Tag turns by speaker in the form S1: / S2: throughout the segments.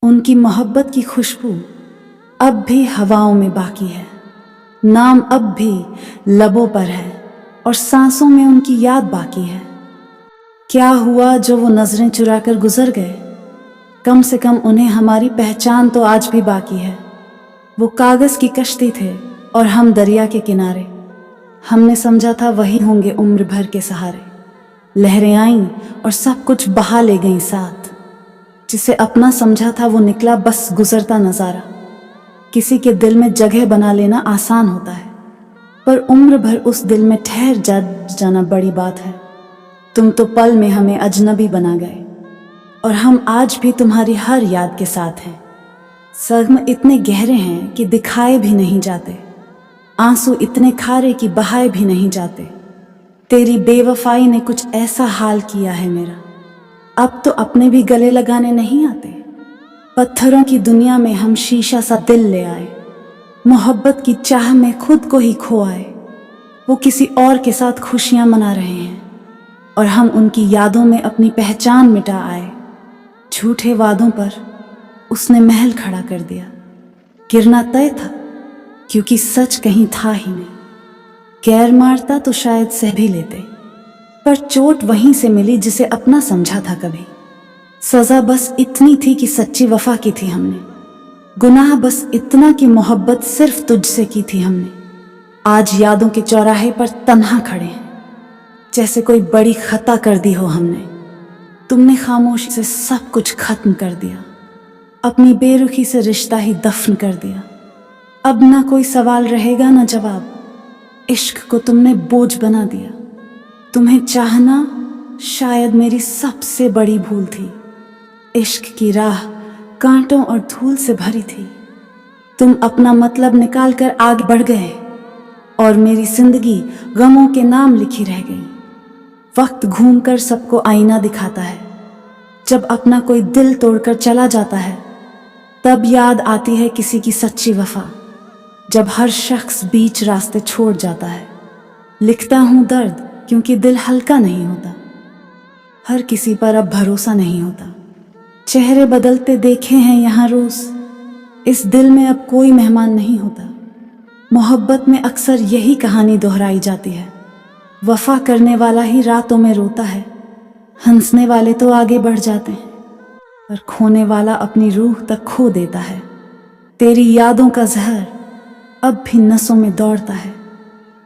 S1: उनकी मोहब्बत की खुशबू अब भी हवाओं में बाकी है, नाम अब भी लबों पर है और सांसों में उनकी याद बाकी है। क्या हुआ जो वो नजरें चुरा कर गुजर गए? कम से कम उन्हें हमारी पहचान तो आज भी बाकी है। वो कागज की कश्ती थे और हम दरिया के किनारे। हमने समझा था वही होंगे उम्र भर के सहारे। लहरें आईं और सब कुछ बहा ले गईं साथ। जिसे अपना समझा था वो निकला बस गुजरता नजारा। किसी के दिल में जगह बना लेना आसान होता है, पर उम्र भर उस दिल में ठहर जाना बड़ी बात है। तुम तो पल में हमें अजनबी बना गए और हम आज भी तुम्हारी हर याद के साथ हैं। जख्म इतने गहरे हैं कि दिखाए भी नहीं जाते, आंसू इतने खारे कि बहाए भी नहीं जाते। तेरी बेवफाई ने कुछ ऐसा हाल किया है मेरा, अब तो अपने भी गले लगाने नहीं आते। पत्थरों की दुनिया में हम शीशा सा दिल ले आए, मोहब्बत की चाह में खुद को ही खो आए। वो किसी और के साथ खुशियां मना रहे हैं और हम उनकी यादों में अपनी पहचान मिटा आए। झूठे वादों पर उसने महल खड़ा कर दिया। गिरना तय था क्योंकि सच कहीं था ही नहीं। गैर मारता तो शायद सह भी लेते, पर चोट वहीं से मिली जिसे अपना समझा था कभी। सजा बस इतनी थी कि सच्ची वफा की थी हमने, गुनाह बस इतना कि मोहब्बत सिर्फ तुझसे की थी हमने। आज यादों के चौराहे पर तन्हा खड़े हैं, जैसे कोई बड़ी खता कर दी हो हमने। तुमने खामोशी से सब कुछ खत्म कर दिया, अपनी बेरुखी से रिश्ता ही दफन कर दिया। अब ना कोई सवाल रहेगा ना जवाब, इश्क को तुमने बोझ बना दिया। तुम्हें चाहना शायद मेरी सबसे बड़ी भूल थी। इश्क की राह कांटों और धूल से भरी थी। तुम अपना मतलब निकाल कर आगे बढ़ गए और मेरी जिंदगी गमों के नाम लिखी रह गई। वक्त घूमकर सबको आईना दिखाता है। जब अपना कोई दिल तोड़कर चला जाता है, तब याद आती है किसी की सच्ची वफा। जब हर शख्स बीच रास्ते छोड़ जाता है, लिखता हूँ दर्द क्योंकि दिल हल्का नहीं होता। हर किसी पर अब भरोसा नहीं होता। चेहरे बदलते देखे हैं यहाँ रोज, इस दिल में अब कोई मेहमान नहीं होता। मोहब्बत में अक्सर यही कहानी दोहराई जाती है। वफा करने वाला ही रातों में रोता है, हंसने वाले तो आगे बढ़ जाते हैं, पर खोने वाला अपनी रूह तक खो देता है। तेरी यादों का जहर अब भी नसों में दौड़ता है,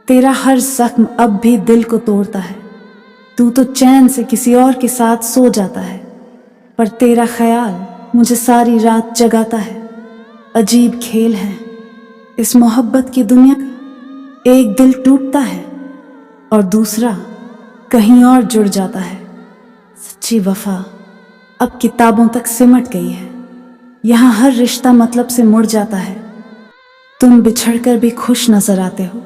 S1: तेरा हर जख्म अब भी दिल को तोड़ता है। तू तो चैन से किसी और के साथ सो जाता है, पर तेरा ख्याल मुझे सारी रात जगाता है। अजीब खेल है इस मोहब्बत की दुनिया का, एक दिल टूटता है और दूसरा कहीं और जुड़ जाता है। सच्ची वफा अब किताबों तक सिमट गई है, यहाँ हर रिश्ता मतलब से मुड़ जाता है। तुम बिछड़कर भी खुश नजर आते हो,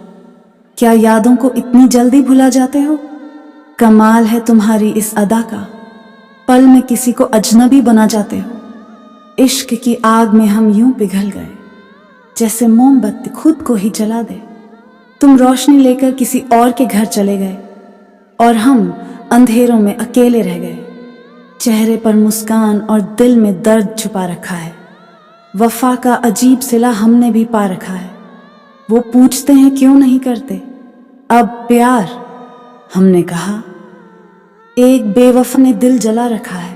S1: क्या यादों को इतनी जल्दी भुला जाते हो? कमाल है तुम्हारी इस अदा का, पल में किसी को अजनबी बना जाते हो। इश्क की आग में हम यूं पिघल गए जैसे मोमबत्ती खुद को ही जला दे। तुम रोशनी लेकर किसी और के घर चले गए और हम अंधेरों में अकेले रह गए। चेहरे पर मुस्कान और दिल में दर्द छुपा रखा है। वफा का अजीब सिला हमने भी पा रखा है। वो पूछते हैं क्यों नहीं करते अब प्यार, हमने कहा एक बेवफा ने दिल जला रखा है।